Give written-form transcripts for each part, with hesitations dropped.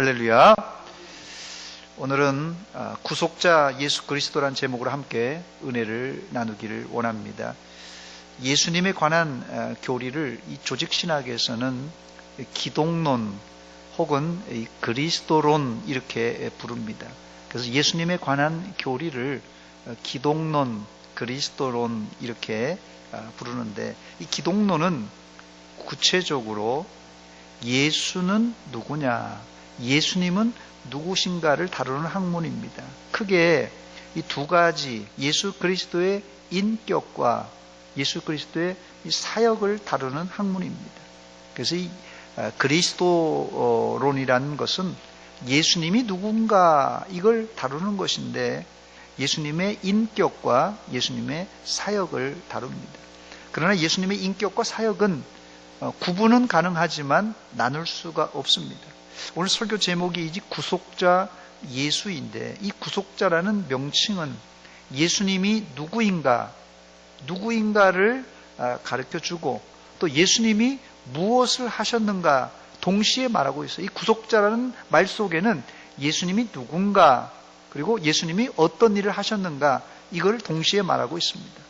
할렐루야. 오늘은 구속자 예수 그리스도란 제목으로 함께 은혜를 나누기를 원합니다. 예수님에 관한 교리를 이 조직신학에서는 기독론 혹은 그리스도론 이렇게 부릅니다. 그래서 예수님에 관한 교리를 기독론, 그리스도론 이렇게 부르는데, 이 기독론은 구체적으로 예수는 누구냐, 예수님은 누구신가를 다루는 학문입니다. 크게 이 두 가지, 예수 그리스도의 인격과 예수 그리스도의 사역을 다루는 학문입니다. 그래서 이 그리스도론이라는 것은 예수님이 누군가 이걸 다루는 것인데, 예수님의 인격과 예수님의 사역을 다룹니다. 그러나 예수님의 인격과 사역은 구분은 가능하지만 나눌 수가 없습니다. 오늘 설교 제목이 이제 구속자 예수인데, 이 구속자라는 명칭은 예수님이 누구인가를 가르쳐주고, 또 예수님이 무엇을 하셨는가 동시에 말하고 있어요. 이 구속자라는 말 속에는 예수님이 누군가, 그리고 예수님이 어떤 일을 하셨는가, 이걸 동시에 말하고 있습니다.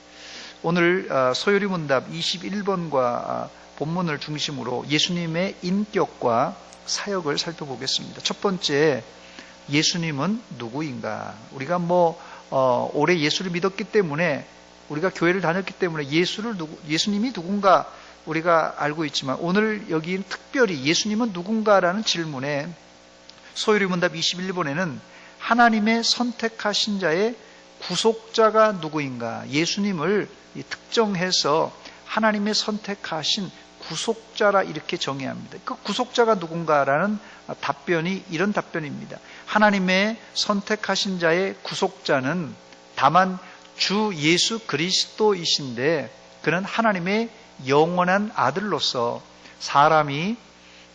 오늘 소요리 문답 21번과 본문을 중심으로 예수님의 인격과 사역을 살펴보겠습니다. 첫 번째, 예수님은 누구인가? 우리가 올해 예수를 믿었기 때문에, 우리가 교회를 다녔기 때문에 예수님이 누군가 우리가 알고 있지만, 오늘 여기 특별히 예수님은 누군가라는 질문에 소요리 문답 21번에는 하나님의 선택하신 자의 구속자가 누구인가, 예수님을 특정해서 하나님의 선택하신 구속자라 이렇게 정의합니다. 그 구속자가 누군가라는 답변이 이런 답변입니다. 하나님의 선택하신 자의 구속자는 다만 주 예수 그리스도이신데, 그는 하나님의 영원한 아들로서 사람이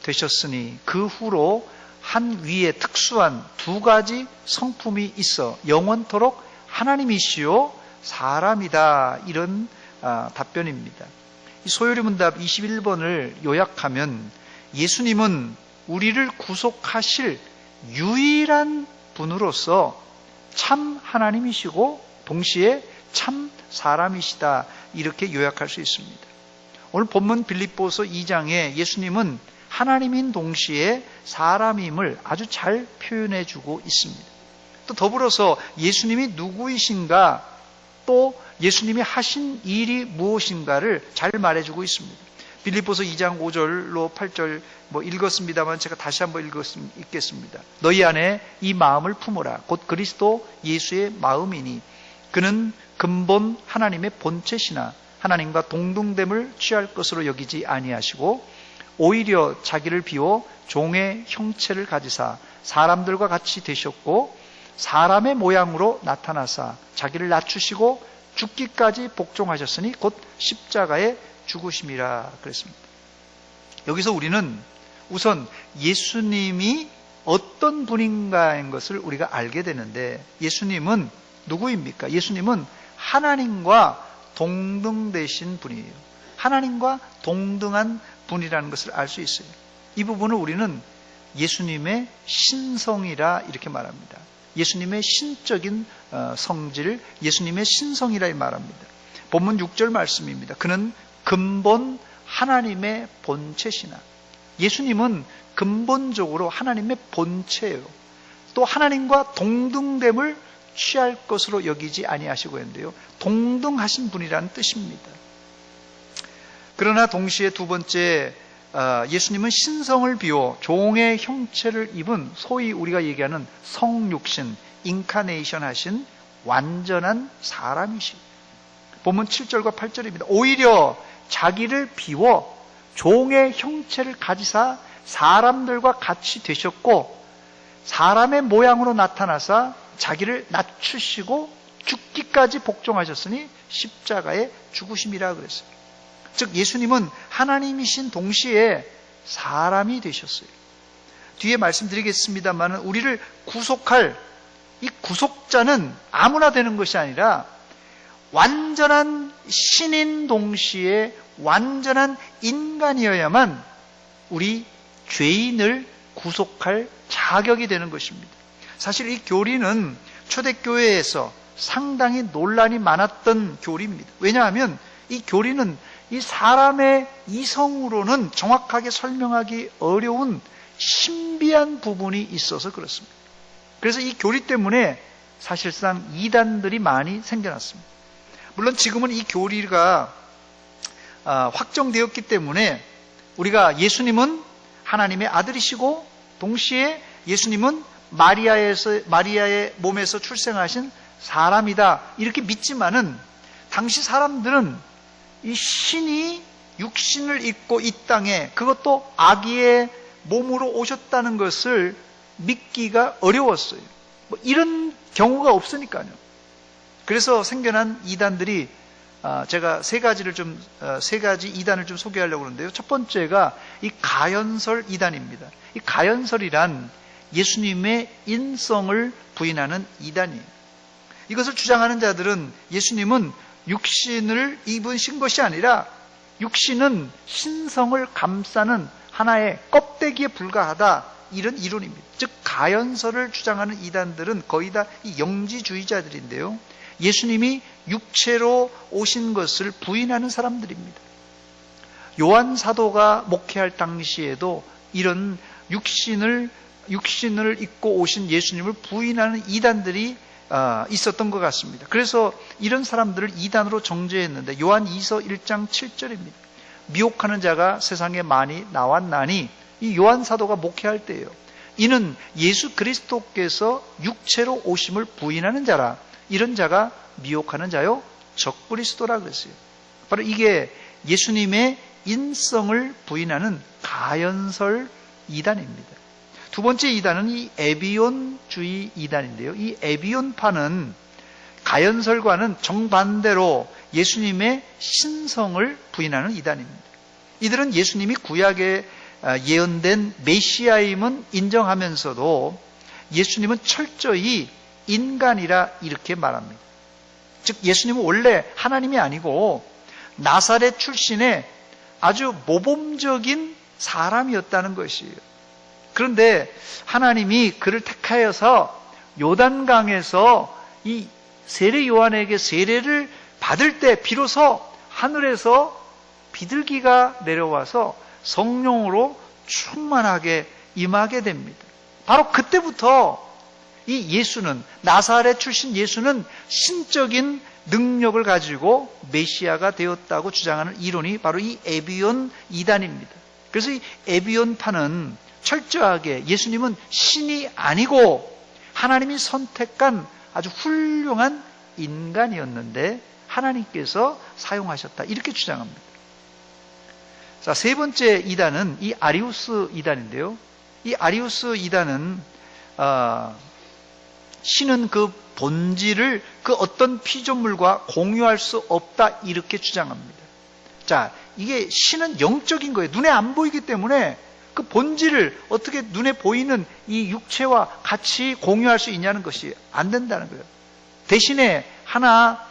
되셨으니 그 후로 한 위에 특수한 두 가지 성품이 있어 영원토록 하나님이시요 사람이다, 이런 답변입니다. 이 소요리 문답 21번을 요약하면, 예수님은 우리를 구속하실 유일한 분으로서 참 하나님이시고 동시에 참 사람이시다, 이렇게 요약할 수 있습니다. 오늘 본문 빌립보서 2장에 예수님은 하나님인 동시에 사람임을 아주 잘 표현해 주고 있습니다. 또 더불어서 예수님이 누구이신가, 또 예수님이 하신 일이 무엇인가를 잘 말해주고 있습니다. 빌립보서 2장 5절로 8절 읽었습니다만 제가 다시 한번 읽겠습니다. 너희 안에 이 마음을 품어라. 곧 그리스도 예수의 마음이니 그는 근본 하나님의 본체시나 하나님과 동등됨을 취할 것으로 여기지 아니하시고 오히려 자기를 비워 종의 형체를 가지사 사람들과 같이 되셨고 사람의 모양으로 나타나사 자기를 낮추시고 죽기까지 복종하셨으니 곧 십자가에 죽으심이라 그랬습니다. 여기서 우리는 우선 예수님이 어떤 분인가인 것을 우리가 알게 되는데, 예수님은 누구입니까? 예수님은 하나님과 동등되신 분이에요. 하나님과 동등한 분이라는 것을 알 수 있어요. 이 부분을 우리는 예수님의 신성이라 이렇게 말합니다. 예수님의 신적인 성질, 예수님의 신성이라 말합니다. 본문 6절 말씀입니다. 그는 근본 하나님의 본체시나, 예수님은 근본적으로 하나님의 본체예요. 또 하나님과 동등됨을 취할 것으로 여기지 아니하시고 했는데요, 동등하신 분이라는 뜻입니다. 그러나 동시에 두 번째, 예수님은 신성을 비워 종의 형체를 입은 소위 우리가 얘기하는 성육신, 인카네이션 하신 완전한 사람이시. 본문 7절과 8절입니다. 오히려 자기를 비워 종의 형체를 가지사 사람들과 같이 되셨고 사람의 모양으로 나타나사 자기를 낮추시고 죽기까지 복종하셨으니 십자가에 죽으심이라 그랬어요. 즉 예수님은 하나님이신 동시에 사람이 되셨어요. 뒤에 말씀드리겠습니다만, 우리를 구속할 이 구속자는 아무나 되는 것이 아니라 완전한 신인 동시에 완전한 인간이어야만 우리 죄인을 구속할 자격이 되는 것입니다. 사실 이 교리는 초대교회에서 상당히 논란이 많았던 교리입니다. 왜냐하면 이 교리는 이 사람의 이성으로는 정확하게 설명하기 어려운 신비한 부분이 있어서 그렇습니다. 그래서 이 교리 때문에 사실상 이단들이 많이 생겨났습니다. 물론 지금은 이 교리가 확정되었기 때문에 우리가 예수님은 하나님의 아들이시고 동시에 예수님은 마리아의 몸에서 출생하신 사람이다 이렇게 믿지만은 당시 사람들은 이 신이 육신을 입고 이 땅에 그것도 아기의 몸으로 오셨다는 것을 믿기가 어려웠어요. 뭐 이런 경우가 없으니까요. 그래서 생겨난 이단들이 제가 세 가지 이단을 좀 소개하려고 하는데요. 첫 번째가 이 가연설 이단입니다. 이 가연설이란 예수님의 인성을 부인하는 이단이에요. 이것을 주장하는 자들은 예수님은 육신을 입으신 것이 아니라 육신은 신성을 감싸는 하나의 껍데기에 불과하다 이런 이론입니다. 즉 가연설을 주장하는 이단들은 거의 다 이 영지주의자들인데요. 예수님이 육체로 오신 것을 부인하는 사람들입니다. 요한 사도가 목회할 당시에도 이런 육신을 입고 오신 예수님을 부인하는 이단들이 있었던 것 같습니다. 그래서 이런 사람들을 이단으로 정죄했는데 요한 2서 1장 7절입니다. 미혹하는 자가 세상에 많이 나왔나니 이 요한 사도가 목회할 때예요. 이는 예수 그리스도께서 육체로 오심을 부인하는 자라. 이런 자가 미혹하는 자요 적그리스도라 그랬어요. 바로 이게 예수님의 인성을 부인하는 가연설 이단입니다. 두 번째 이단은 이 에비온주의 이단인데요. 이 에비온파는 가연설과는 정반대로 예수님의 신성을 부인하는 이단입니다. 이들은 예수님이 구약에 예언된 메시아임은 인정하면서도 예수님은 철저히 인간이라 이렇게 말합니다. 즉 예수님은 원래 하나님이 아니고 나사렛 출신의 아주 모범적인 사람이었다는 것이에요. 그런데 하나님이 그를 택하여서 요단강에서 이 세례 요한에게 세례를 받을 때 비로소 하늘에서 비둘기가 내려와서 성령으로 충만하게 임하게 됩니다. 바로 그때부터 이 예수는 나사렛 출신 예수는 신적인 능력을 가지고 메시아가 되었다고 주장하는 이론이 바로 이 에비온 이단입니다. 그래서 이 에비온파는 철저하게 예수님은 신이 아니고 하나님이 선택한 아주 훌륭한 인간이었는데 하나님께서 사용하셨다 이렇게 주장합니다. 자, 세 번째 이단은 이 아리우스 이단인데요. 이 아리우스 이단은 신은 그 본질을 그 어떤 피조물과 공유할 수 없다 이렇게 주장합니다. 자, 이게 신은 영적인 거예요. 눈에 안 보이기 때문에 그 본질을 어떻게 눈에 보이는 이 육체와 같이 공유할 수 있냐는 것이 안 된다는 거예요. 대신에 하나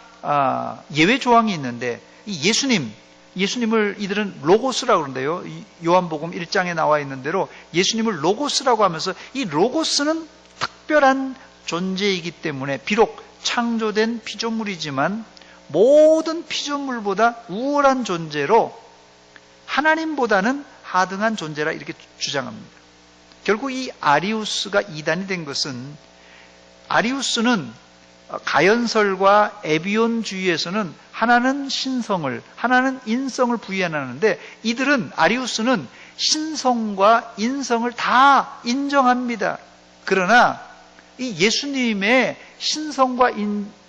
예외 조항이 있는데 이 예수님을 이들은 로고스라고 그러는데요. 요한복음 1장에 나와 있는 대로 예수님을 로고스라고 하면서 이 로고스는 특별한 존재이기 때문에 비록 창조된 피조물이지만 모든 피조물보다 우월한 존재로 하나님보다는 하등한 존재라 이렇게 주장합니다. 결국 이 아리우스가 이단이 된 것은 아리우스는 가연설과 에비온주의에서는 하나는 신성을 하나는 인성을 부인하는데 이들은 아리우스는 신성과 인성을 다 인정합니다. 그러나 이 예수님의 신성과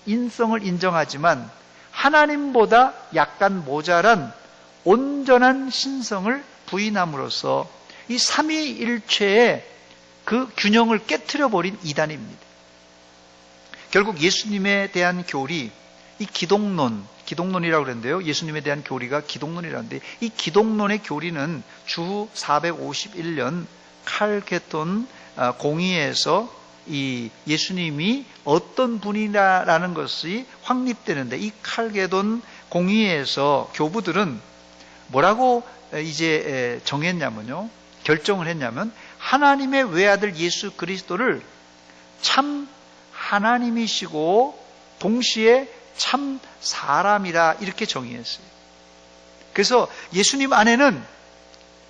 인성을 인정하지만 하나님보다 약간 모자란 온전한 신성을 부인함으로써 이 삼위일체의 그 균형을 깨트려버린 이단입니다. 결국 예수님에 대한 교리, 이 기독론이라고 그랬는데요. 예수님에 대한 교리가 기독론이라는데 이 기독론의 교리는 주 451년 칼케톤 공의에서 이 예수님이 어떤 분이라는 것이 확립되는데 이 칼게돈 공의에서 교부들은 뭐라고 이제 정했냐면요. 결정을 했냐면 하나님의 외아들 예수 그리스도를 참 하나님이시고 동시에 참 사람이라 이렇게 정의했어요. 그래서 예수님 안에는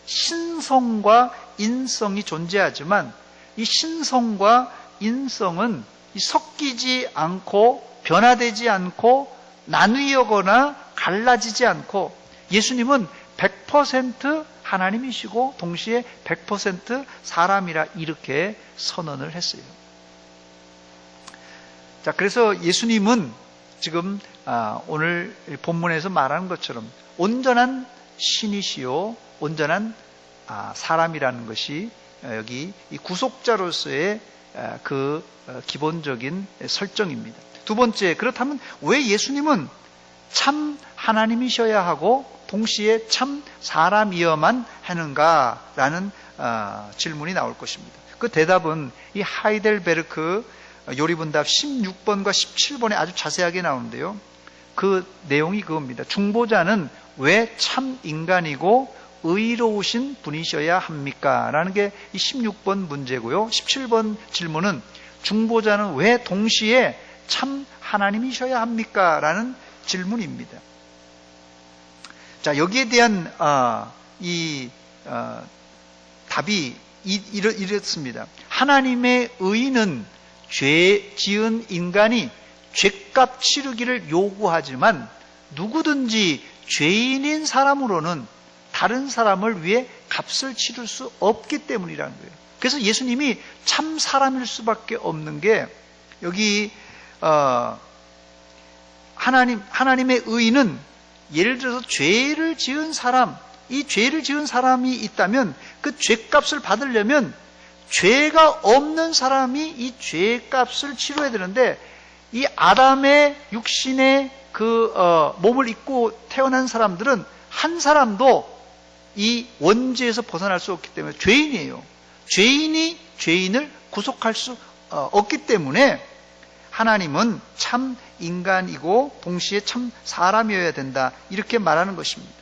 신성과 인성이 존재하지만 이 신성과 인성은 섞이지 않고 변화되지 않고 나뉘어거나 갈라지지 않고 예수님은 100% 하나님이시고 동시에 100% 사람이라 이렇게 선언을 했어요. 자, 그래서 예수님은 지금 오늘 본문에서 말하는 것처럼 온전한 신이시요 온전한 사람이라는 것이 여기 이 구속자로서의 그 기본적인 설정입니다. 두 번째, 그렇다면 왜 예수님은 참 하나님이셔야 하고 동시에 참 사람이어만 하는가라는 질문이 나올 것입니다. 그 대답은 이 하이델베르크 요리분답 16번과 17번에 아주 자세하게 나오는데요. 그 내용이 그겁니다. 중보자는 왜 참 인간이고 의로우신 분이셔야 합니까? 라는 게 이 16번 문제고요. 17번 질문은 중보자는 왜 동시에 참 하나님이셔야 합니까? 라는 질문입니다. 자, 여기에 대한 답이 이렇습니다. 하나님의 의는 죄 지은 인간이 죄값 치르기를 요구하지만 누구든지 죄인인 사람으로는 다른 사람을 위해 값을 치를 수 없기 때문이라는 거예요. 그래서 예수님이 참 사람일 수밖에 없는 게 여기 하나님의 의는 예를 들어서 죄를 지은 사람, 이 죄를 지은 사람이 있다면 그 죄값을 받으려면 죄가 없는 사람이 이 죄값을 치러야 되는데 이 아담의 육신의 그 몸을 입고 태어난 사람들은 한 사람도 이 원죄에서 벗어날 수 없기 때문에 죄인이에요. 죄인이 죄인을 구속할 수 없기 때문에 하나님은 참 인간이고 동시에 참 사람이어야 된다 이렇게 말하는 것입니다.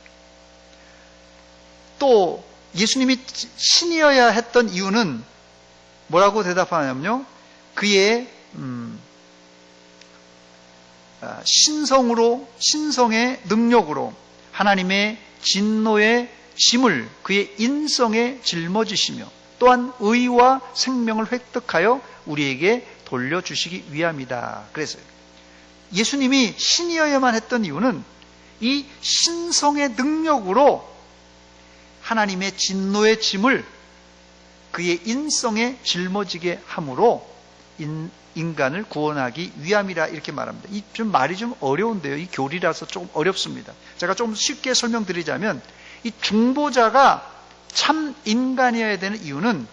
또 예수님이 신이어야 했던 이유는 뭐라고 대답하냐면요, 그의 신성의 능력으로 하나님의 진노의 짐을 그의 인성에 짊어지시며 또한 의와 생명을 획득하여 우리에게 돌려주시기 위함이다. 그래서 예수님이 신이어야만 했던 이유는 이 신성의 능력으로 하나님의 진노의 짐을 그의 인성에 짊어지게 함으로 인간을 구원하기 위함이라 이렇게 말합니다. 이 좀 말이 좀 어려운데요. 이 교리라서 조금 어렵습니다. 제가 좀 쉽게 설명드리자면 이 중보자가 참 인간이어야 되는 이유는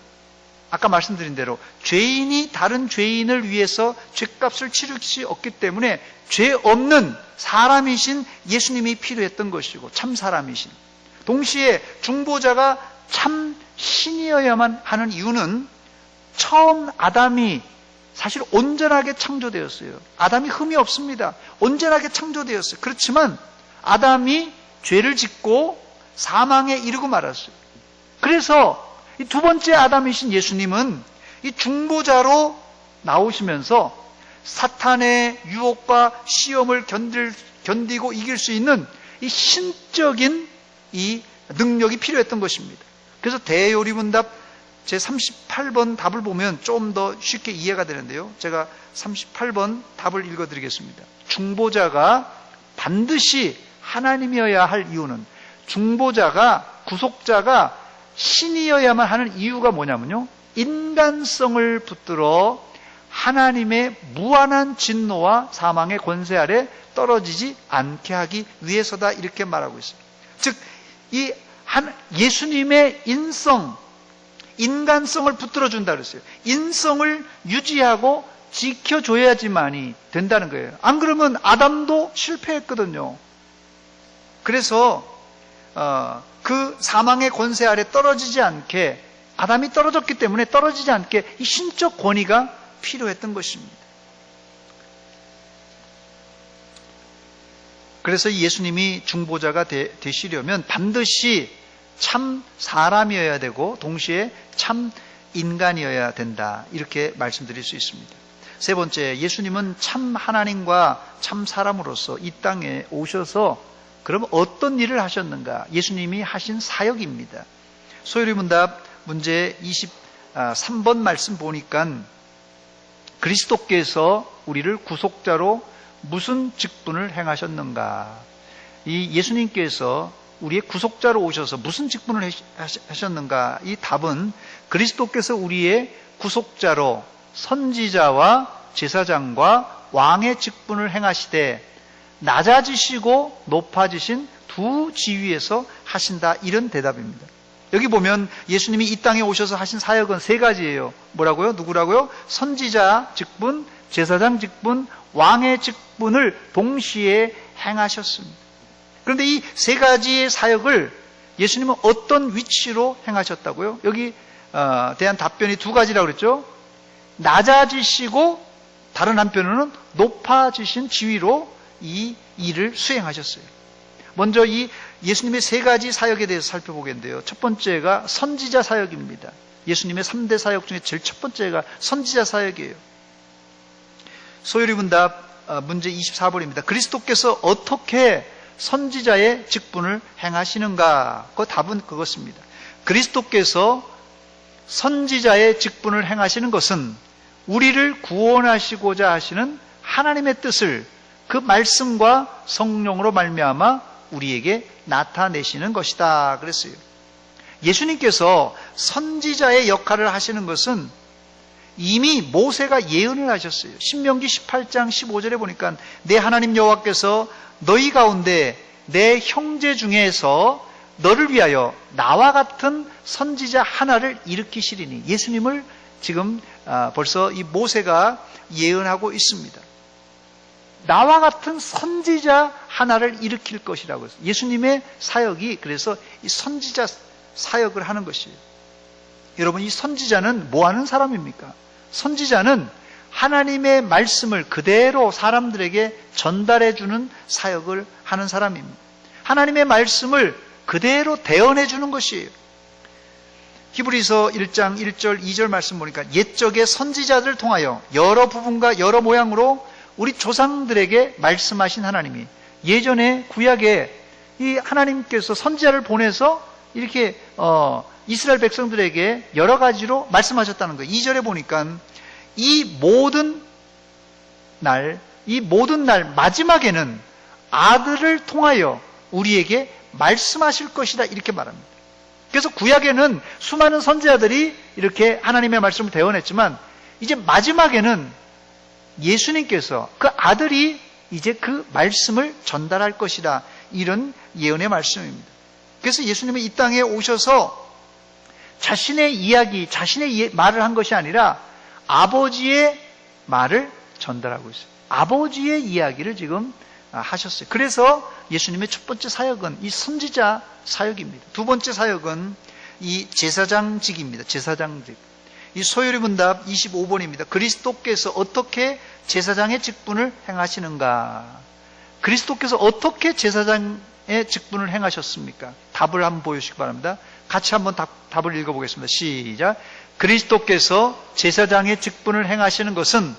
아까 말씀드린 대로 죄인이 다른 죄인을 위해서 죄값을 치를 수 없기 때문에 죄 없는 사람이신 예수님이 필요했던 것이고 참 사람이신, 동시에 중보자가 참 신이어야만 하는 이유는 처음 아담이 사실 온전하게 창조되었어요. 아담이 흠이 없습니다. 온전하게 창조되었어요. 그렇지만 아담이 죄를 짓고 사망에 이르고 말았어요. 그래서 이 두 번째 아담이신 예수님은 이 중보자로 나오시면서 사탄의 유혹과 시험을 견디고 이길 수 있는 이 신적인 이 능력이 필요했던 것입니다. 그래서 대요리문답 제38번 답을 보면 좀 더 쉽게 이해가 되는데요. 제가 38번 답을 읽어드리겠습니다. 중보자가 반드시 하나님이어야 할 이유는, 중보자가, 구속자가 신이어야만 하는 이유가 뭐냐면요, 인간성을 붙들어 하나님의 무한한 진노와 사망의 권세 아래 떨어지지 않게 하기 위해서다 이렇게 말하고 있어요. 즉, 이 예수님의 인간성을 붙들어준다 그랬어요. 인성을 유지하고 지켜줘야지만이 된다는 거예요. 안 그러면 아담도 실패했거든요. 그래서 그 사망의 권세 아래 떨어지지 않게, 아담이 떨어졌기 때문에 떨어지지 않게 이 신적 권위가 필요했던 것입니다. 그래서 예수님이 중보자가 되시려면 반드시 참 사람이어야 되고 동시에 참 인간이어야 된다, 이렇게 말씀드릴 수 있습니다. 세 번째, 예수님은 참 하나님과 참 사람으로서 이 땅에 오셔서 그럼 어떤 일을 하셨는가? 예수님이 하신 사역입니다. 소요리 문답 문제 23번 말씀 보니까 그리스도께서 우리를 구속자로 무슨 직분을 행하셨는가? 이 예수님께서 우리의 구속자로 오셔서 무슨 직분을 하셨는가? 이 답은 그리스도께서 우리의 구속자로 선지자와 제사장과 왕의 직분을 행하시되 낮아지시고 높아지신 두 지위에서 하신다, 이런 대답입니다. 여기 보면 예수님이 이 땅에 오셔서 하신 사역은 세 가지예요. 뭐라고요? 누구라고요? 선지자 직분, 제사장 직분, 왕의 직분을 동시에 행하셨습니다. 그런데 이 세 가지의 사역을 예수님은 어떤 위치로 행하셨다고요? 여기 대한 답변이 두 가지라고 그랬죠. 낮아지시고 다른 한편으로는 높아지신 지위로 이 일을 수행하셨어요. 먼저 이 예수님의 세 가지 사역에 대해서 살펴보겠는데요. 첫 번째가 선지자 사역입니다. 예수님의 3대 사역 중에 제일 첫 번째가 선지자 사역이에요. 소요리 문답 문제 24번입니다. 그리스도께서 어떻게 선지자의 직분을 행하시는가? 그 답은 그것입니다. 그리스도께서 선지자의 직분을 행하시는 것은 우리를 구원하시고자 하시는 하나님의 뜻을 그 말씀과 성령으로 말미암아 우리에게 나타내시는 것이다 그랬어요. 예수님께서 선지자의 역할을 하시는 것은 이미 모세가 예언을 하셨어요. 신명기 18장 15절에 보니까 내 하나님 여호와께서 너희 가운데 내 형제 중에서 너를 위하여 나와 같은 선지자 하나를 일으키시리니, 예수님을 지금 벌써 이 모세가 예언하고 있습니다. 나와 같은 선지자 하나를 일으킬 것이라고 했어요. 예수님의 사역이 그래서 이 선지자 사역을 하는 것이에요. 여러분, 이 선지자는 뭐 하는 사람입니까? 선지자는 하나님의 말씀을 그대로 사람들에게 전달해 주는 사역을 하는 사람입니다. 하나님의 말씀을 그대로 대언해 주는 것이에요. 히브리서 1장 1절 2절 말씀 보니까 옛적의 선지자들을 통하여 여러 부분과 여러 모양으로 우리 조상들에게 말씀하신 하나님이 예전에 구약에 이 하나님께서 선지자를 보내서 이렇게 이스라엘 백성들에게 여러 가지로 말씀하셨다는 거예요. 2절에 보니까 이 모든 날 마지막에는 아들을 통하여 우리에게 말씀하실 것이다, 이렇게 말합니다. 그래서 구약에는 수많은 선지자들이 이렇게 하나님의 말씀을 대언했지만 이제 마지막에는 예수님께서 그 아들이 이제 그 말씀을 전달할 것이다, 이런 예언의 말씀입니다. 그래서 예수님은 이 땅에 오셔서 자신의 이야기, 자신의 말을 한 것이 아니라 아버지의 말을 전달하고 있어요. 아버지의 이야기를 지금 하셨어요. 그래서 예수님의 첫 번째 사역은 이 선지자 사역입니다. 두 번째 사역은 이 제사장직입니다. 제사장직. 이 소요리 문답 25번입니다. 그리스도께서 어떻게 제사장의 직분을 행하시는가? 그리스도께서 어떻게 제사장의 직분을 행하셨습니까? 답을 한번 보여주시기 바랍니다. 같이 한번 답을 읽어보겠습니다. 시작. 그리스도께서 제사장의 직분을 행하시는 것은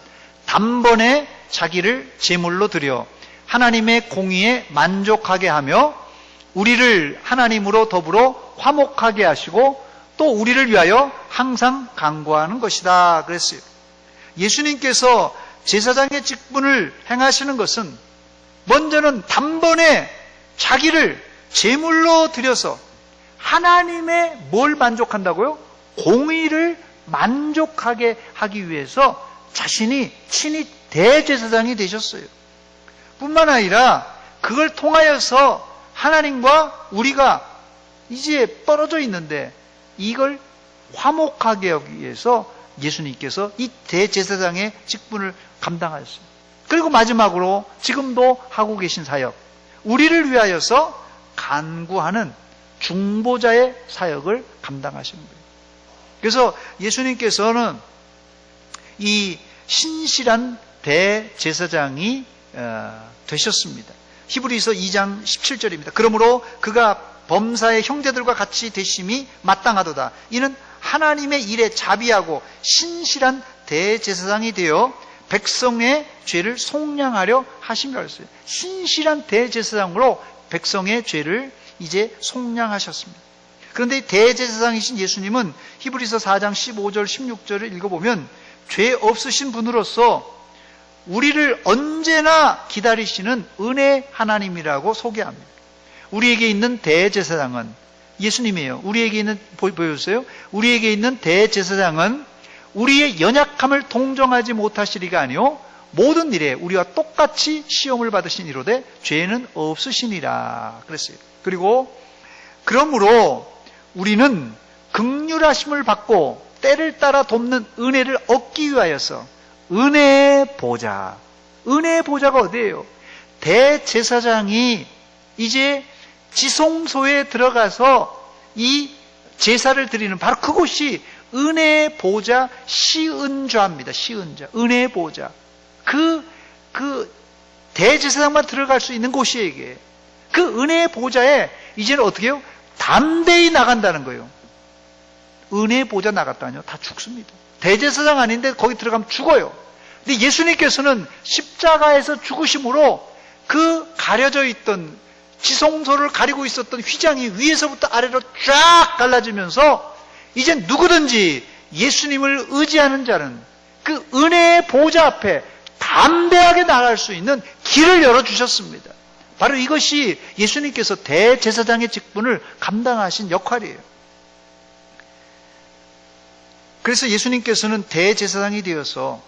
단번에 자기를 제물로 드려 하나님의 공의에 만족하게 하며 우리를 하나님으로 더불어 화목하게 하시고 또 우리를 위하여 항상 간구하는 것이다 그랬어요. 예수님께서 제사장의 직분을 행하시는 것은 먼저는 단번에 자기를 제물로 드려서 하나님의 뭘 만족한다고요? 공의를 만족하게 하기 위해서 자신이 친히 대제사장이 되셨어요. 뿐만 아니라 그걸 통하여서 하나님과 우리가 이제 떨어져 있는데 이걸 화목하게 하기 위해서 예수님께서 이 대제사장의 직분을 감당하셨습니다. 그리고 마지막으로 지금도 하고 계신 사역, 우리를 위하여서 간구하는 중보자의 사역을 감당하시는 거예요. 그래서 예수님께서는 이 신실한 대제사장이 되셨습니다. 히브리서 2장 17절입니다. 그러므로 그가 범사의 형제들과 같이 되심이 마땅하도다. 이는 하나님의 일에 자비하고 신실한 대제사장이 되어 백성의 죄를 속량하려 하심이라고 했어요. 신실한 대제사장으로 백성의 죄를 이제 속량하셨습니다. 그런데 대제사장이신 예수님은 히브리서 4장 15절 16절을 읽어보면 죄 없으신 분으로서 우리를 언제나 기다리시는 은혜 하나님이라고 소개합니다. 우리에게 있는 대제사장은 예수님이에요. 우리에게 있는, 보여주세요. 우리에게 있는 대제사장은 우리의 연약함을 동정하지 못하시리가 아니요 모든 일에 우리와 똑같이 시험을 받으신 이로되 죄는 없으시니라 그랬어요. 그리고 그러므로 우리는 긍휼하심을 받고 때를 따라 돕는 은혜를 얻기 위하여서 은혜의 보좌, 은혜의 보좌가 어디예요? 대제사장이 이제 지성소에 들어가서 이 제사를 드리는 바로 그곳이 은혜의 보좌 시은좌입니다. 시은좌, 은혜의 보좌. 그 대제사장만 들어갈 수 있는 곳이에요. 이게. 그 은혜의 보좌에 이제는 어떻게 해요? 담대히 나간다는 거예요. 은혜의 보좌 나갔다니요? 다 죽습니다. 대제사장 아닌데 거기 들어가면 죽어요. 근데 예수님께서는 십자가에서 죽으심으로 그 가려져 있던 지성소를 가리고 있었던 휘장이 위에서부터 아래로 쫙 갈라지면서 이제 누구든지 예수님을 의지하는 자는 그 은혜의 보좌 앞에 담대하게 나갈 수 있는 길을 열어주셨습니다. 바로 이것이 예수님께서 대제사장의 직분을 감당하신 역할이에요. 그래서 예수님께서는 대제사장이 되어서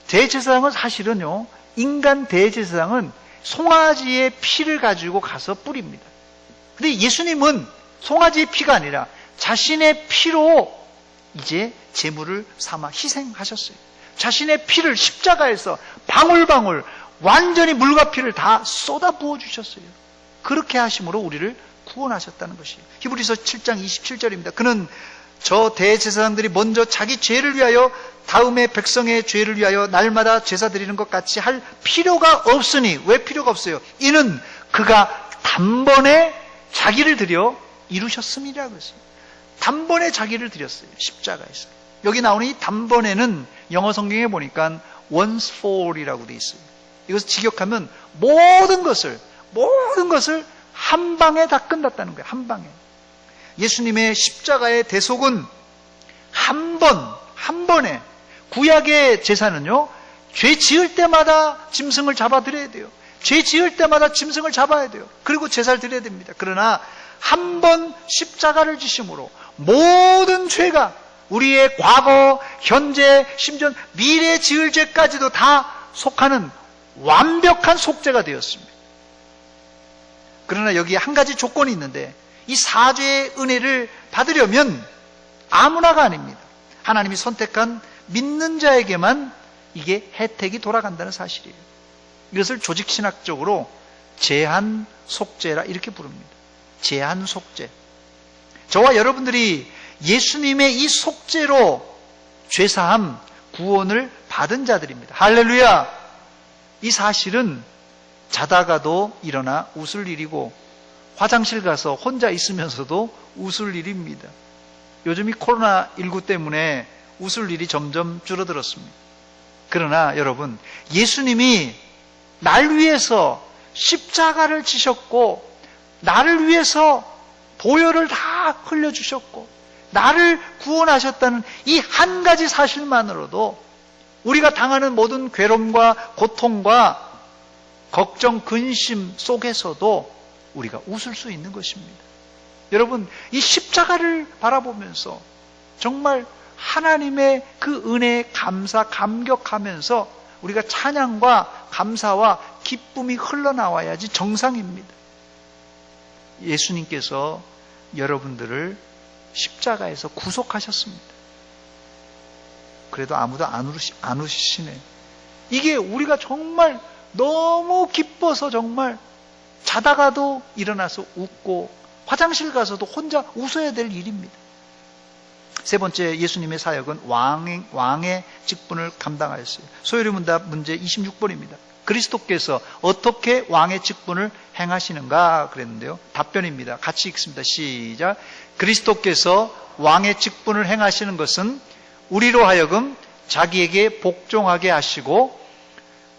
대제사장은 사실은요, 인간 대제사장은 송아지의 피를 가지고 가서 뿌립니다. 근데 예수님은 송아지의 피가 아니라 자신의 피로 이제 제물을 삼아 희생하셨어요. 자신의 피를 십자가에서 방울방울 완전히 물과 피를 다 쏟아 부어 주셨어요. 그렇게 하심으로 우리를 구원하셨다는 것이에요. 히브리서 7장 27절입니다. 그는 저 대제사장들이 먼저 자기 죄를 위하여 다음에 백성의 죄를 위하여 날마다 제사 드리는 것 같이 할 필요가 없으니, 왜 필요가 없어요? 이는 그가 단번에 자기를 드려 이루셨음이라고 했어요. 단번에 자기를 드렸어요. 십자가에서. 여기 나오는 이 단번에는 영어 성경에 보니까 once for all이라고 되어 있어요. 이것을 직역하면 모든 것을 한 방에 다 끝났다는 거예요. 한 방에. 예수님의 십자가의 대속은 한 번에, 구약의 제사는요, 죄 지을 때마다 짐승을 잡아드려야 돼요. 죄 지을 때마다 짐승을 잡아야 돼요. 그리고 제사를 드려야 됩니다. 그러나 한 번 십자가를 지심으로 모든 죄가 우리의 과거, 현재, 심지어 미래 지을 죄까지도 다 속하는 완벽한 속죄가 되었습니다. 그러나 여기에 한 가지 조건이 있는데, 이 사죄의 은혜를 받으려면 아무나가 아닙니다. 하나님이 선택한 믿는 자에게만 이게 혜택이 돌아간다는 사실이에요. 이것을 조직신학적으로 제한 속죄라 이렇게 부릅니다. 제한 속죄. 저와 여러분들이 예수님의 이 속죄로 죄사함, 구원을 받은 자들입니다. 할렐루야! 이 사실은 자다가도 일어나 웃을 일이고 화장실 가서 혼자 있으면서도 웃을 일입니다. 요즘 이 코로나19 때문에 웃을 일이 점점 줄어들었습니다. 그러나 여러분, 예수님이 날 위해서 십자가를 지셨고 나를 위해서 보혈을 다 흘려주셨고 나를 구원하셨다는 이 한 가지 사실만으로도 우리가 당하는 모든 괴로움과 고통과 걱정, 근심 속에서도 우리가 웃을 수 있는 것입니다. 여러분, 이 십자가를 바라보면서 정말 하나님의 그 은혜에 감격하면서 우리가 찬양과 감사와 기쁨이 흘러나와야지 정상입니다. 예수님께서 여러분들을 십자가에서 구속하셨습니다. 그래도 아무도 안 우시시네. 이게 우리가 정말 너무 기뻐서 정말 자다가도 일어나서 웃고 화장실 가서도 혼자 웃어야 될 일입니다. 세 번째, 예수님의 사역은 왕의 직분을 감당하였어요. 소요리 문답 문제 26번입니다. 그리스도께서 어떻게 왕의 직분을 행하시는가 그랬는데요. 답변입니다. 같이 읽습니다. 시작. 그리스도께서 왕의 직분을 행하시는 것은 우리로 하여금 자기에게 복종하게 하시고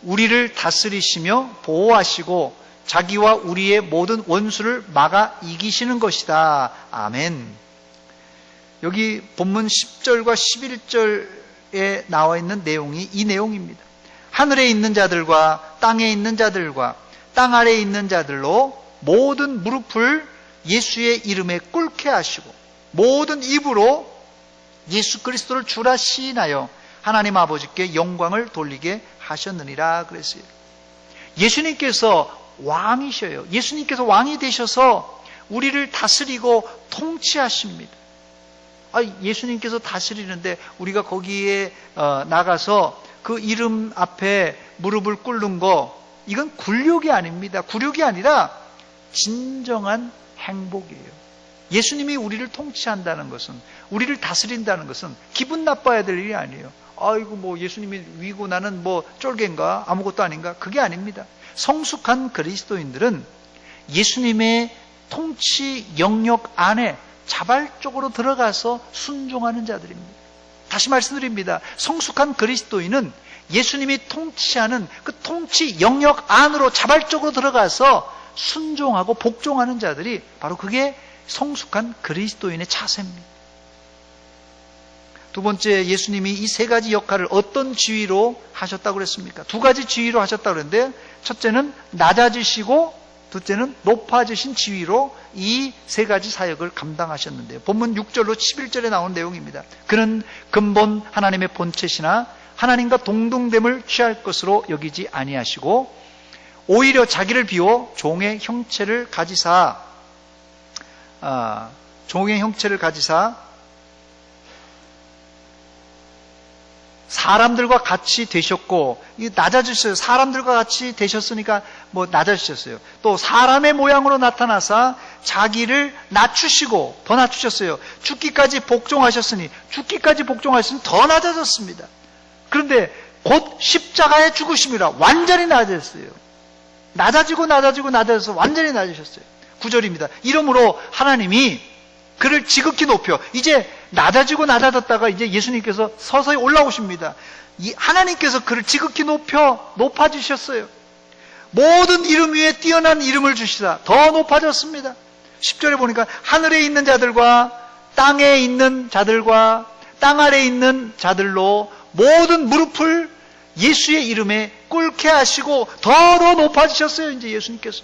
우리를 다스리시며 보호하시고 자기와 우리의 모든 원수를 막아 이기시는 것이다. 아멘. 여기 본문 10절과 11절에 나와 있는 내용이 이 내용입니다. 하늘에 있는 자들과 땅에 있는 자들과 땅 아래에 있는 자들로 모든 무릎을 예수의 이름에 꿇게 하시고 모든 입으로 예수 그리스도를 주라 시인하여 하나님 아버지께 영광을 돌리게 하셨느니라 그랬어요. 예수님께서 왕이셔요. 예수님께서 왕이 되셔서 우리를 다스리고 통치하십니다. 예수님께서 다스리는데 우리가 거기에 나가서 그 이름 앞에 무릎을 꿇는 거, 이건 굴욕이 아닙니다. 굴욕이 아니라 진정한 행복이에요. 예수님이 우리를 통치한다는 것은, 우리를 다스린다는 것은 기분 나빠야 될 일이 아니에요. 아이고 뭐 예수님이 위고 나는 뭐 쫄개인가 아무것도 아닌가, 그게 아닙니다. 성숙한 그리스도인들은 예수님의 통치 영역 안에 자발적으로 들어가서 순종하는 자들입니다. 다시 말씀드립니다. 성숙한 그리스도인은 예수님이 통치하는 그 통치 영역 안으로 자발적으로 들어가서 순종하고 복종하는 자들이 바로 그게 성숙한 그리스도인의 자세입니다. 두 번째, 예수님이 이 세 가지 역할을 어떤 지위로 하셨다고 그랬습니까? 두 가지 지위로 하셨다고 그랬는데, 첫째는 낮아지시고 둘째는 높아지신 지위로 이 세 가지 사역을 감당하셨는데요. 본문 6절로 11절에 나온 내용입니다. 그는 근본 하나님의 본체시나 하나님과 동등됨을 취할 것으로 여기지 아니하시고 오히려 자기를 비워 종의 형체를 가지사 사람들과 같이 되셨고, 낮아지셨어요. 사람들과 같이 되셨으니까 뭐 낮아지셨어요. 또 사람의 모양으로 나타나사 자기를 낮추시고 더 낮추셨어요. 죽기까지 복종하셨으니 더 낮아졌습니다. 그런데 곧 십자가의 죽으심이라 완전히 낮아졌어요. 낮아져서 완전히 낮아졌어요. 9절입니다. 이러므로 하나님이 그를 지극히 높여, 이제 낮아졌다가 이제 예수님께서 서서히 올라오십니다. 하나님께서 그를 지극히 높아지셨어요. 모든 이름 위에 뛰어난 이름을 주시다 더 높아졌습니다. 10절에 보니까 하늘에 있는 자들과 땅에 있는 자들과 땅 아래에 있는 자들로 모든 무릎을 예수의 이름에 꿇게 하시고 더 높아지셨어요. 이제 예수님께서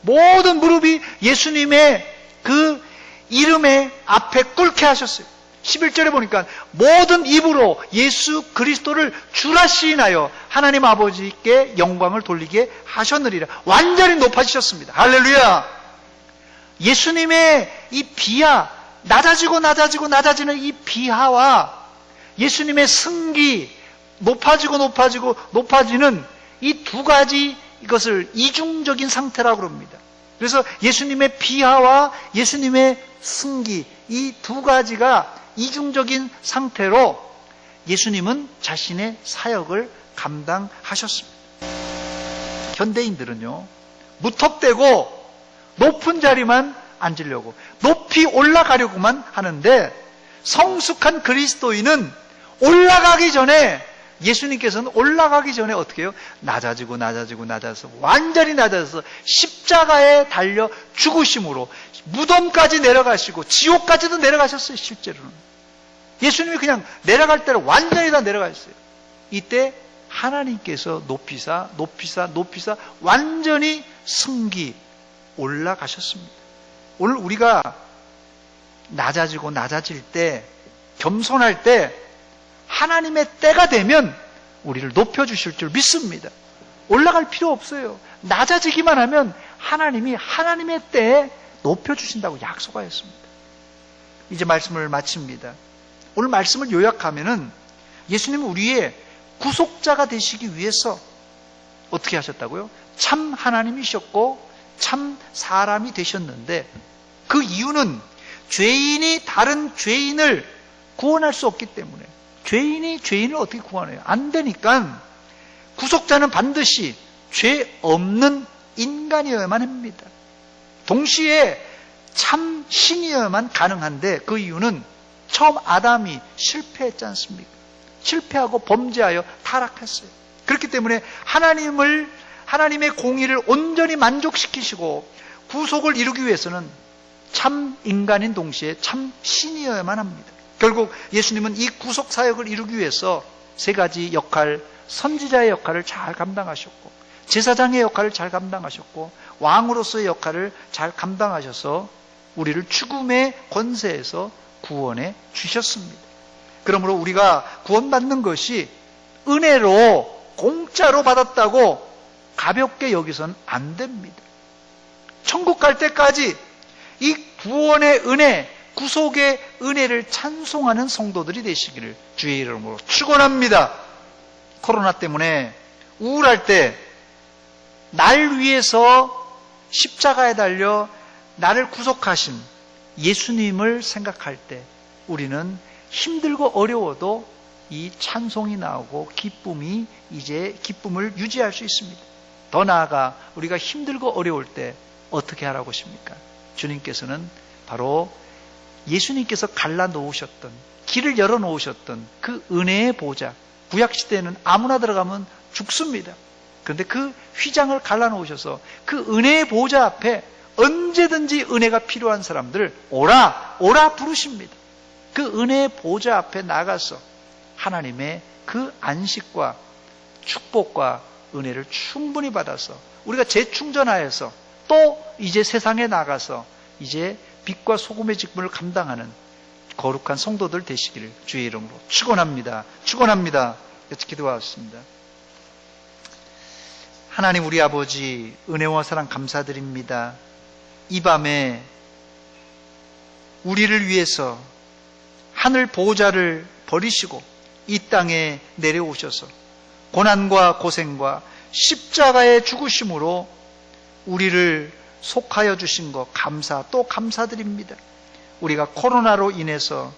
모든 무릎이 예수님의 그 이름의 앞에 꿇게 하셨어요. 11절에 보니까 모든 입으로 예수 그리스도를 주라 시인하여 하나님 아버지께 영광을 돌리게 하셨느니라. 완전히 높아지셨습니다. 할렐루야. 예수님의 이 비하, 낮아지는 이 비하와 예수님의 승기, 높아지는 이 두 가지, 이것을 이중적인 상태라고 합니다. 그래서 예수님의 비하와 예수님의 승기, 이 두 가지가 이중적인 상태로 예수님은 자신의 사역을 감당하셨습니다. 현대인들은요, 무턱대고 높은 자리만 앉으려고, 높이 올라가려고만 하는데, 성숙한 그리스도인은 올라가기 전에, 예수님께서는 올라가기 전에 어떻게 해요? 낮아져서 완전히 낮아져서 십자가에 달려 죽으심으로 무덤까지 내려가시고 지옥까지도 내려가셨어요. 실제로는 예수님이 그냥 내려갈 때로 완전히 다 내려가셨어요. 이때 하나님께서 높이사 완전히 승기 올라가셨습니다. 오늘 우리가 낮아질 때, 겸손할 때 하나님의 때가 되면 우리를 높여주실 줄 믿습니다. 올라갈 필요 없어요. 낮아지기만 하면 하나님이 하나님의 때에 높여주신다고 약속하였습니다. 이제 말씀을 마칩니다. 오늘 말씀을 요약하면은 예수님은 우리의 구속자가 되시기 위해서 어떻게 하셨다고요? 참 하나님이셨고 참 사람이 되셨는데, 그 이유는 죄인이 다른 죄인을 구원할 수 없기 때문에, 죄인이 죄인을 어떻게 구원해요? 안 되니까 구속자는 반드시 죄 없는 인간이어야만 합니다. 동시에 참 신이어야만 가능한데, 그 이유는 처음 아담이 실패했지 않습니까? 실패하고 범죄하여 타락했어요. 그렇기 때문에 하나님의 공의를 온전히 만족시키시고 구속을 이루기 위해서는 참 인간인 동시에 참 신이어야만 합니다. 결국 예수님은 이 구속 사역을 이루기 위해서 세 가지 역할, 선지자의 역할을 잘 감당하셨고, 제사장의 역할을 잘 감당하셨고, 왕으로서의 역할을 잘 감당하셔서 우리를 죽음의 권세에서 구원해 주셨습니다. 그러므로 우리가 구원받는 것이 은혜로 공짜로 받았다고 가볍게 여기선 안 됩니다. 천국 갈 때까지 이 구원의 은혜, 구속의 은혜를 찬송하는 성도들이 되시기를 주의 이름으로 축원합니다. 코로나 때문에 우울할 때 날 위해서 십자가에 달려 나를 구속하신 예수님을 생각할 때 우리는 힘들고 어려워도 이 찬송이 나오고 기쁨을 유지할 수 있습니다. 더 나아가 우리가 힘들고 어려울 때 어떻게 하라고 하십니까? 주님께서는 바로 예수님께서 갈라놓으셨던, 길을 열어놓으셨던 그 은혜의 보좌, 구약시대에는 아무나 들어가면 죽습니다. 그런데 그 휘장을 갈라놓으셔서 그 은혜의 보좌 앞에 언제든지 은혜가 필요한 사람들을 오라 부르십니다. 그 은혜의 보좌 앞에 나가서 하나님의 그 안식과 축복과 은혜를 충분히 받아서 우리가 재충전하여서 또 이제 세상에 나가서 이제 빛과 소금의 직분을 감당하는 거룩한 성도들 되시기를 주의 이름으로 축원합니다. 축원합니다. 같이 기도하겠습니다. 하나님 우리 아버지 은혜와 사랑 감사드립니다. 이 밤에 우리를 위해서 하늘 보호자를 버리시고 이 땅에 내려오셔서 고난과 고생과 십자가의 죽으심으로 우리를 속하여 주신 것 또 감사드립니다. 우리가 코로나로 인해서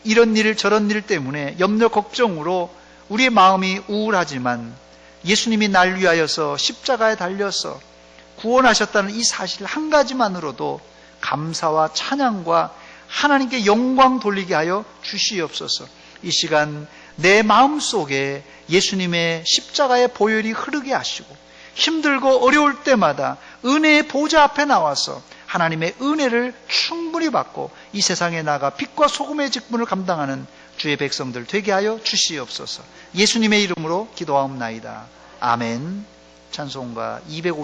이런 일 저런 일 때문에 염려 걱정으로 우리의 마음이 우울하지만 예수님이 날 위하여서 십자가에 달려서 구원하셨다는 이 사실 한 가지만으로도 감사와 찬양과 하나님께 영광 돌리게 하여 주시옵소서. 이 시간 내 마음속에 예수님의 십자가의 보혈이 흐르게 하시고 힘들고 어려울 때마다 은혜의 보좌 앞에 나와서 하나님의 은혜를 충분히 받고 이 세상에 나가 빛과 소금의 직분을 감당하는 주의 백성들 되게 하여 주시옵소서. 예수님의 이름으로 기도하옵나이다. 아멘. 찬송가 250